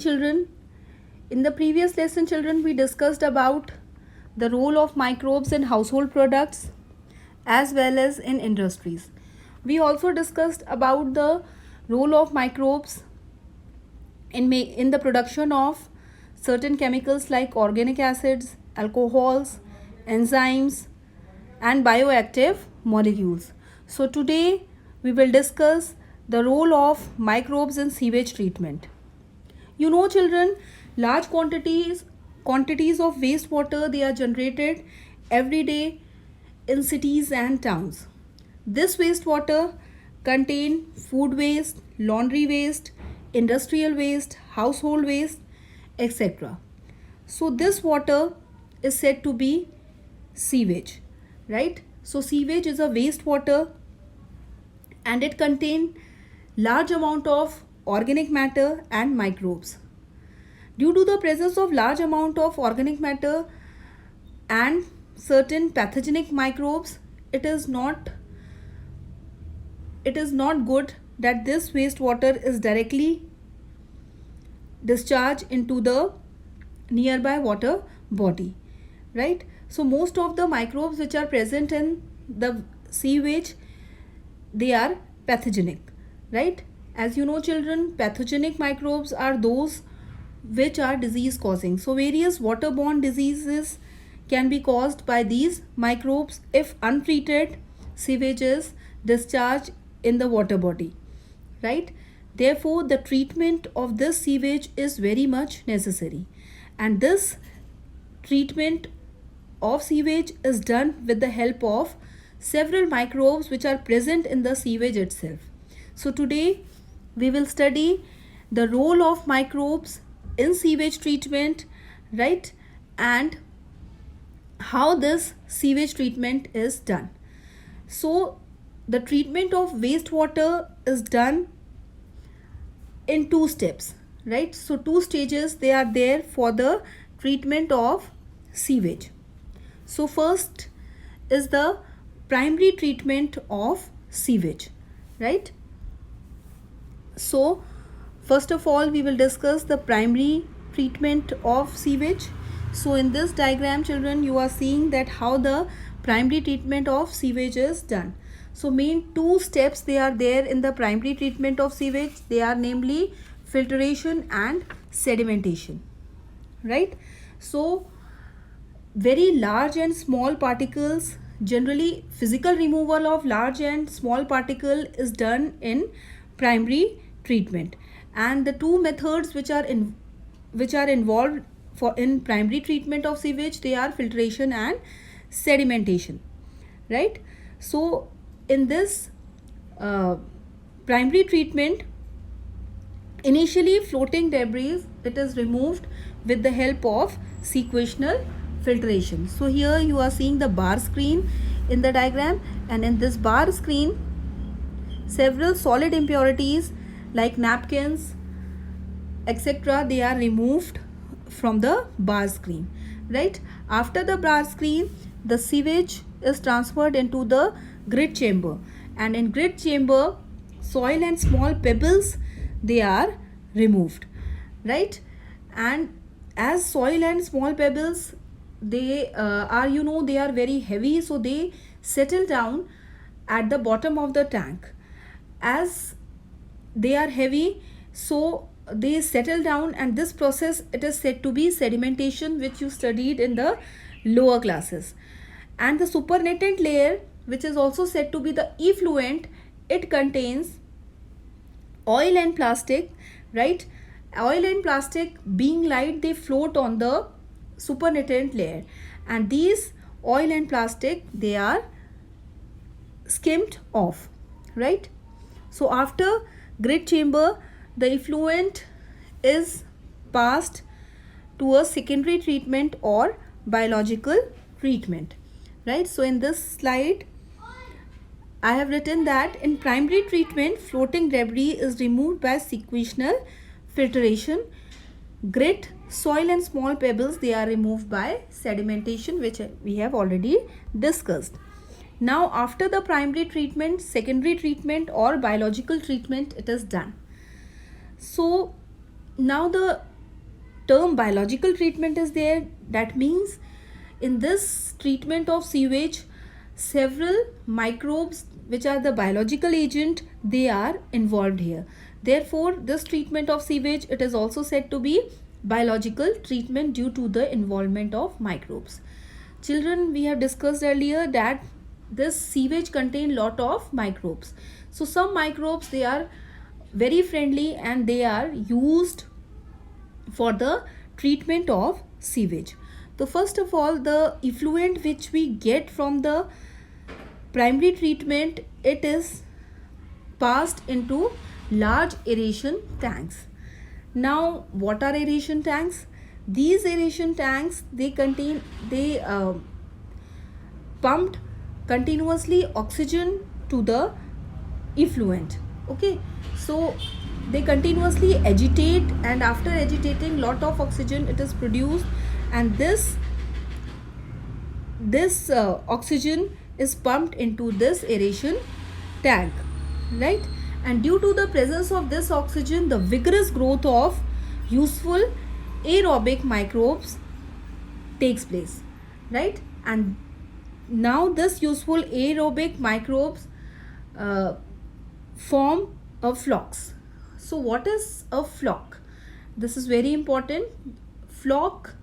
Children, in the previous lesson, children, we discussed about the role of microbes in household products as well as in industries. We also discussed about the role of microbes in the production of certain chemicals like organic acids, alcohols, enzymes, and bioactive molecules. So today we will discuss the role of microbes in sewage treatment. You know, children, large quantities of wastewater, they are generated every day in cities and towns. This wastewater contain food waste, laundry waste, industrial waste, household waste, etc. So this water is said to be sewage, right? So sewage is a wastewater and it contains large amount of organic matter and microbes. Due to the presence of large amount of organic matter and certain pathogenic microbes, it is not good that this wastewater is directly discharged into the nearby water body, right? So most of the microbes which are present in the sewage, they are pathogenic, right? As you know, children, pathogenic microbes are those which are disease causing. So various waterborne diseases can be caused by these microbes if untreated sewage is discharged in the water body, right? Therefore the treatment of this sewage is very much necessary, and this treatment of sewage is done with the help of several microbes which are present in the sewage itself. So today we will study the role of microbes in sewage treatment, right? And how this sewage treatment is done. So the treatment of wastewater is done in two steps, right? So two stages they are there for the treatment of sewage. So first is the primary treatment of sewage, right? So first of all we will discuss the primary treatment of sewage. So in this diagram, children, you are seeing that how the primary treatment of sewage is done. So main two steps they are there in the primary treatment of sewage. They are namely filtration and sedimentation, right? So very large and small particles, generally physical removal of large and small particle is done in primary treatment, and the two methods which are involved for in primary treatment of sewage, they are filtration and sedimentation, right? So in this primary treatment, initially floating debris, it is removed with the help of sequential filtration. So here you are seeing the bar screen in the diagram, and in this bar screen several solid impurities like napkins, etc., they are removed from the bar screen, right? After the bar screen, the sewage is transferred into the grit chamber, and in grit chamber soil and small pebbles they are removed, right? And as soil and small pebbles, they are, you know, they are very heavy, so they settle down at the bottom of the tank. As they are heavy, so they settle down, and this process, it is said to be sedimentation, which you studied in the lower classes. And the supernatant layer, which is also said to be the effluent, it contains oil and plastic, right? Oil and plastic being light, they float on the supernatant layer, and these oil and plastic, they are skimmed off, right? So after grit chamber, the effluent is passed to a secondary treatment or biological treatment, right? So in this slide I have written that in primary treatment, floating debris is removed by sequential filtration. Grit, soil and small pebbles, they are removed by sedimentation, which we have already discussed. Now after the primary treatment, secondary treatment or biological treatment, it is done. So now the term biological treatment is there. That means in this treatment of sewage, several microbes which are the biological agent, they are involved here. Therefore, this treatment of sewage, it is also said to be biological treatment due to the involvement of microbes. Children, we have discussed earlier that this sewage contain lot of microbes. So some microbes, they are very friendly and they are used for the treatment of sewage. So first of all, the effluent which we get from the primary treatment, it is passed into large aeration tanks. Now, what are aeration tanks? These aeration tanks, they pumped continuously oxygen to the effluent. Okay, so they continuously agitate, and after agitating, lot of oxygen it is produced, and this oxygen is pumped into this aeration tank, right? And due to the presence of this oxygen, the vigorous growth of useful aerobic microbes takes place, right? And now this useful aerobic microbes form a flocks. So what is a flock? This is very important. Flock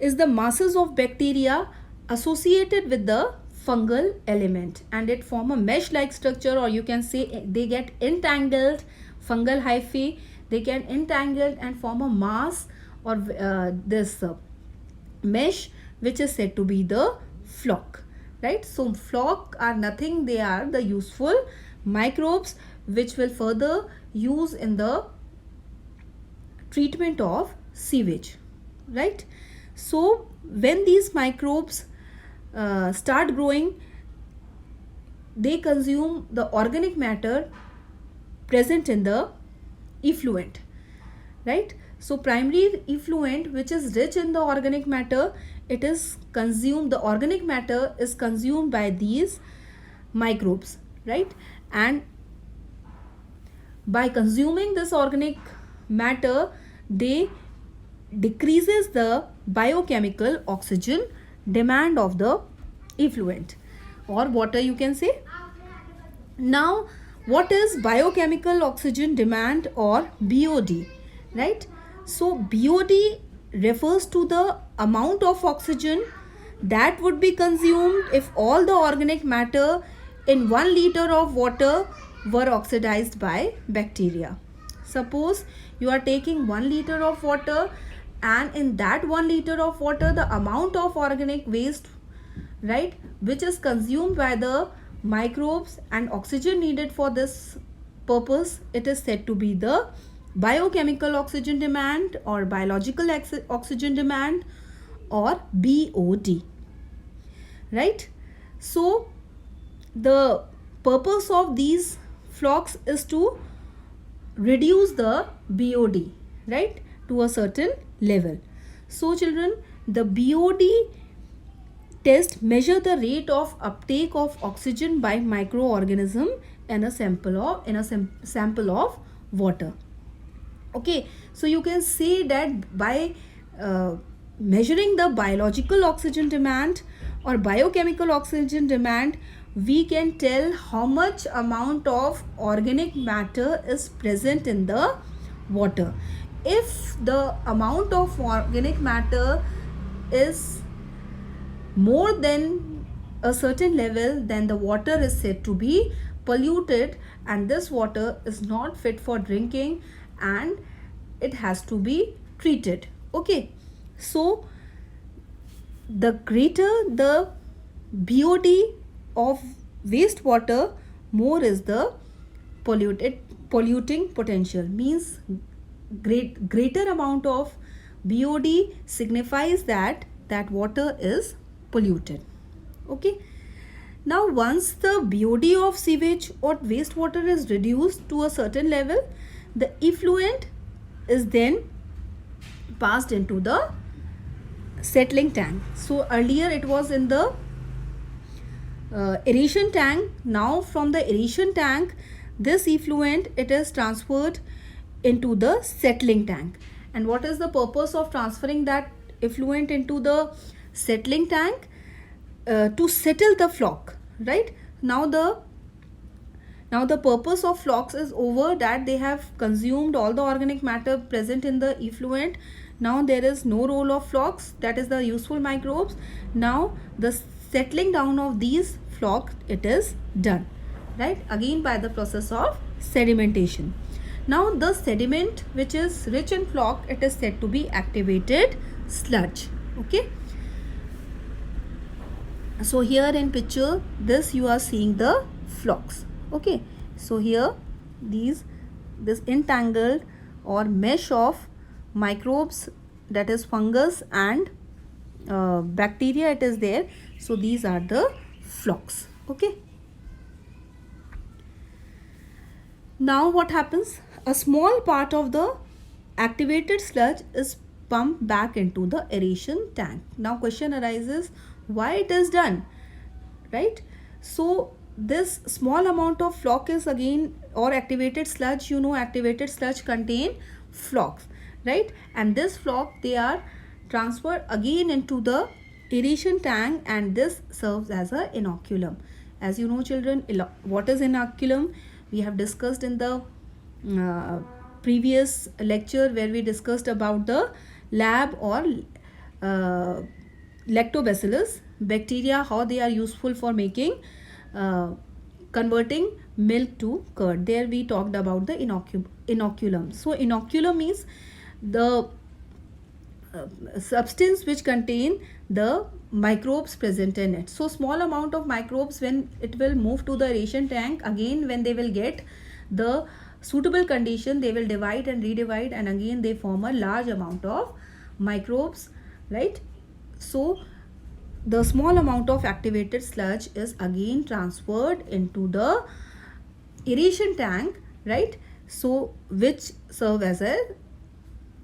is the masses of bacteria associated with the fungal element, and it form a mesh like structure, or you can say they get entangled, fungal hyphae, they can entangled and form a mass, or this mesh, which is said to be the flock, right? So flock are nothing, they are the useful microbes which will further use in the treatment of sewage, right? So when these microbes start growing, they consume the organic matter present in the effluent, right? So primary effluent which is rich in the organic matter, it is consumed, the organic matter is consumed by these microbes, right? And by consuming this organic matter, they decreases the biochemical oxygen demand of the effluent or water, you can say. Now, what is biochemical oxygen demand, or BOD, right? So BOD refers to the amount of oxygen that would be consumed if all the organic matter in 1 liter of water were oxidized by bacteria. Suppose you are taking 1 liter of water, and in that 1 liter of water, the amount of organic waste, right, which is consumed by the microbes and oxygen needed for this purpose, it is said to be the biochemical oxygen demand or biological oxygen demand, or BOD, right? So the purpose of these flocks is to reduce the BOD, right, to a certain level. So children, the BOD test measure the rate of uptake of oxygen by microorganism in a sample of water. Okay, so you can say that by measuring the biological oxygen demand or biochemical oxygen demand, we can tell how much amount of organic matter is present in the water. If the amount of organic matter is more than a certain level, then the water is said to be polluted, and this water is not fit for drinking and it has to be treated. Okay, so the greater the BOD of wastewater, more is the polluting potential. Means greater amount of BOD signifies that water is polluted. Okay, now once the BOD of sewage or wastewater is reduced to a certain level, the effluent is then passed into the settling tank. So earlier it was in the aeration tank. Now from the aeration tank, this effluent, it is transferred into the settling tank, And what is the purpose of transferring that effluent into the settling tank? To settle the flock, right? Now the purpose of flocks is over, that they have consumed all the organic matter present in the effluent. Now there is no role of flocks, that is the useful microbes. Now the settling down of these flocks, it is done, right? Again by the process of sedimentation. Now the sediment which is rich in flock, it is said to be activated sludge. Okay. So here in picture, this you are seeing the flocks. Okay, so here this entangled or mesh of microbes, that is fungus and bacteria, it is there. So these are the flocks. Okay. Now what happens? A small part of the activated sludge is pumped back into the aeration tank. Now question arises, why it is done, right? So this small amount of flock is again, or activated sludge, you know, activated sludge contain flocks, right? And this flock, they are transferred again into the aeration tank, and this serves as a inoculum. As you know children, what is inoculum? We have discussed in the previous lecture, where we discussed about the lab or lactobacillus bacteria, how they are useful for making converting milk to curd. There we talked about the inoculum. So inoculum means the substance which contain the microbes present in it. So small amount of microbes, when it will move to the aeration tank, again when they will get the suitable condition, they will divide and redivide, and again they form a large amount of microbes, right? So the small amount of activated sludge is again transferred into the aeration tank, right? So which serve as a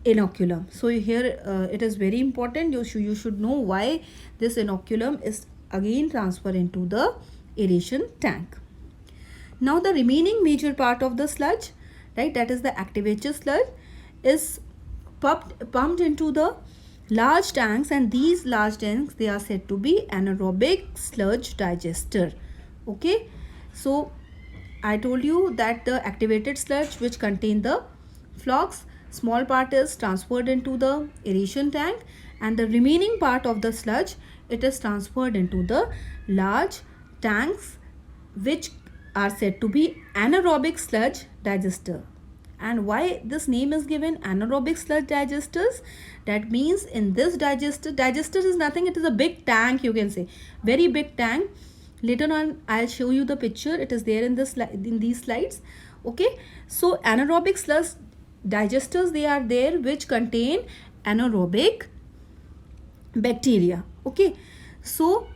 inoculum. So here it is very important, you should know why this inoculum is again transferred into the aeration tank. Now the remaining major part of the sludge, right, that is the activated sludge, is pumped into the large tanks, and these large tanks, they are said to be anaerobic sludge digester. Okay, so I told you that the activated sludge which contain the flocks, small part is transferred into the aeration tank, and the remaining part of the sludge, it is transferred into the large tanks which are said to be anaerobic sludge digester. And why this name is given anaerobic sludge digesters? That means in this digester is nothing, it is a big tank, you can say, very big tank. Later on I'll show you the picture, it is there in this in these slides. Okay, so anaerobic sludge digesters, they are there which contain anaerobic bacteria. Okay, so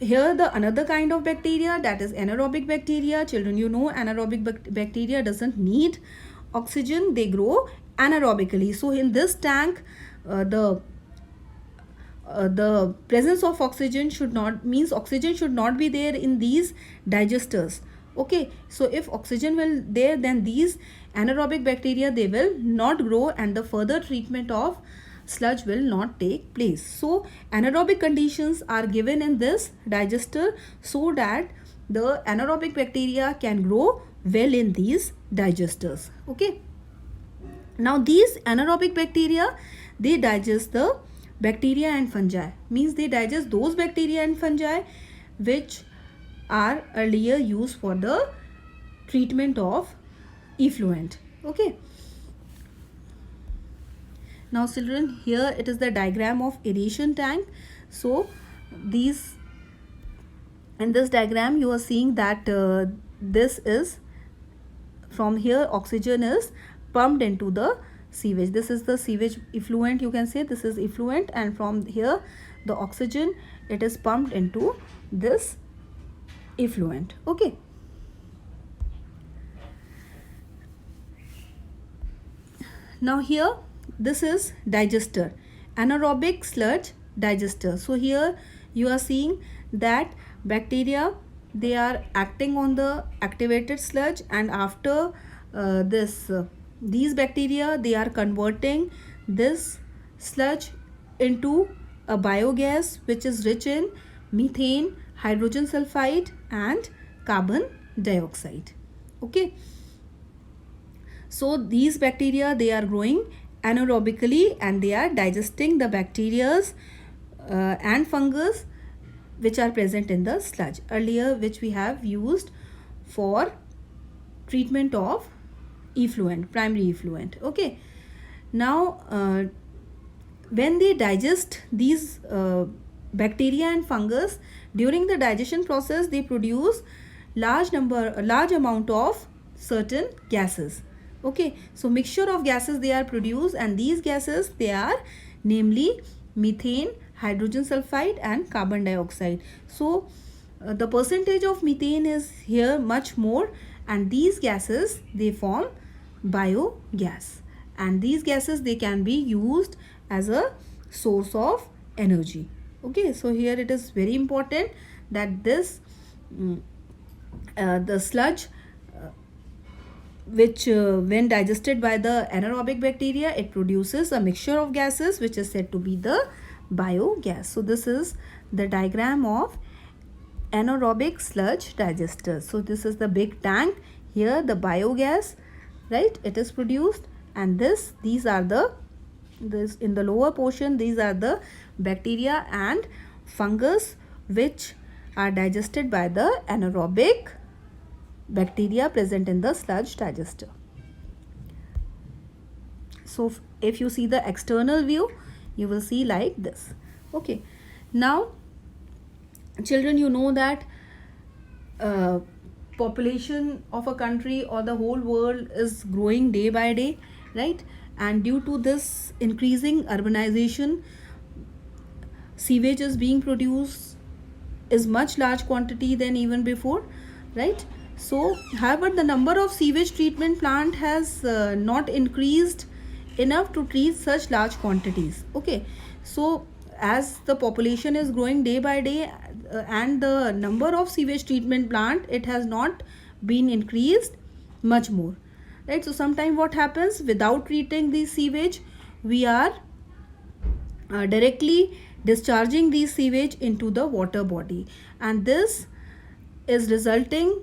here the another kind of bacteria, that is anaerobic bacteria. Children, you know anaerobic bacteria doesn't need oxygen, they grow anaerobically. So in this tank the presence of oxygen should not be there in these digesters. Okay, so if oxygen will there, then these anaerobic bacteria, they will not grow, and the further treatment of sludge will not take place. So anaerobic conditions are given in this digester so that the anaerobic bacteria can grow well in these digesters. Okay, now these anaerobic bacteria, they digest the bacteria and fungi, means they digest those bacteria and fungi which are earlier used for the treatment of effluent. Okay, now children, here it is the diagram of aeration tank. So these, in this diagram you are seeing that this is, from here oxygen is pumped into the sewage. This is the sewage effluent, you can say this is effluent, and from here the oxygen, it is pumped into this effluent. Okay, now here this is digester, anaerobic sludge digester. So here you are seeing that bacteria, they are acting on the activated sludge, and after this these bacteria, they are converting this sludge into a biogas which is rich in methane, hydrogen sulfide and carbon dioxide. Okay, so these bacteria, they are growing anaerobically and they are digesting the bacterias and fungus which are present in the sludge earlier, which we have used for treatment of effluent, primary effluent. Okay, now when they digest these bacteria and fungus, during the digestion process they produce large amount of certain gases. Okay, so mixture of gases they are produced, and these gases, they are namely methane, hydrogen sulfide and carbon dioxide. So the percentage of methane is here much more, and these gases, they form biogas, and these gases, they can be used as a source of energy. Okay, so here it is very important that this the sludge which when digested by the anaerobic bacteria, it produces a mixture of gases which is said to be the biogas. So this is the diagram of anaerobic sludge digester. So this is the big tank. Here the biogas, right, it is produced, and these are the in the lower portion, these are the bacteria and fungus which are digested by the anaerobic bacteria present in the sludge digester. So if you see the external view, you will see like this. Okay, now children, you know that population of a country or the whole world is growing day by day, right? And due to this increasing urbanization, sewage is being produced is much large quantity than even before, right? So however, the number of sewage treatment plant has not increased enough to treat such large quantities. Okay, so as the population is growing day by day and the number of sewage treatment plant, it has not been increased much more, right? So sometime what happens, without treating the sewage, we are directly discharging the sewage into the water body, and this is resulting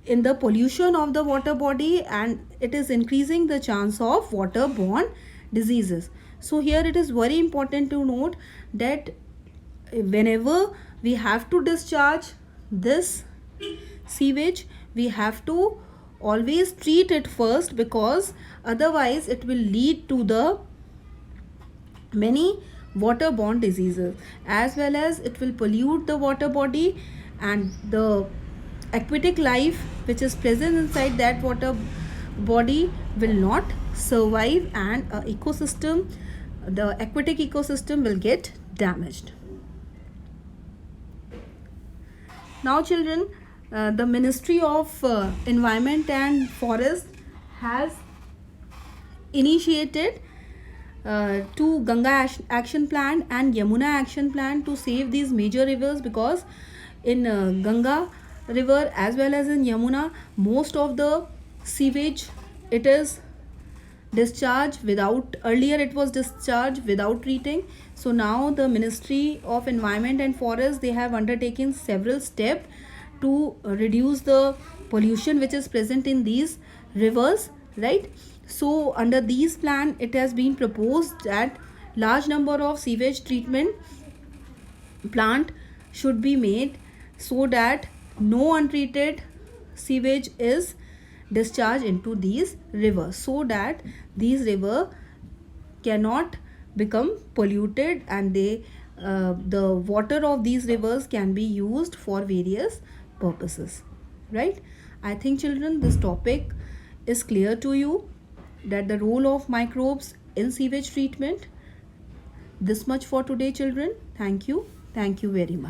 in the pollution of the water body, and it is increasing the chance of waterborne diseases. So here it is very important to note that whenever we have to discharge this sewage, we have to always treat it first, because otherwise it will lead to the many waterborne diseases, as well as it will pollute the water body, and the aquatic life which is present inside that water body will not survive, and the aquatic ecosystem will get damaged. Now children, the Ministry of Environment and Forest has initiated two Ganga action plan and Yamuna action plan to save these major rivers, because in Ganga river as well as in Yamuna, most of the sewage, it is discharged without, earlier it was discharged without treating. So now the Ministry of Environment and Forest, they have undertaken several steps to reduce the pollution which is present in these rivers, right? So under these plan, it has been proposed that large number of sewage treatment plant should be made, so that no untreated sewage is discharged into these rivers, so that these rivers cannot become polluted, and the water of these rivers can be used for various purposes, right? I think children, this topic is clear to you, that the role of microbes in sewage treatment. This much for today children. Thank you very much.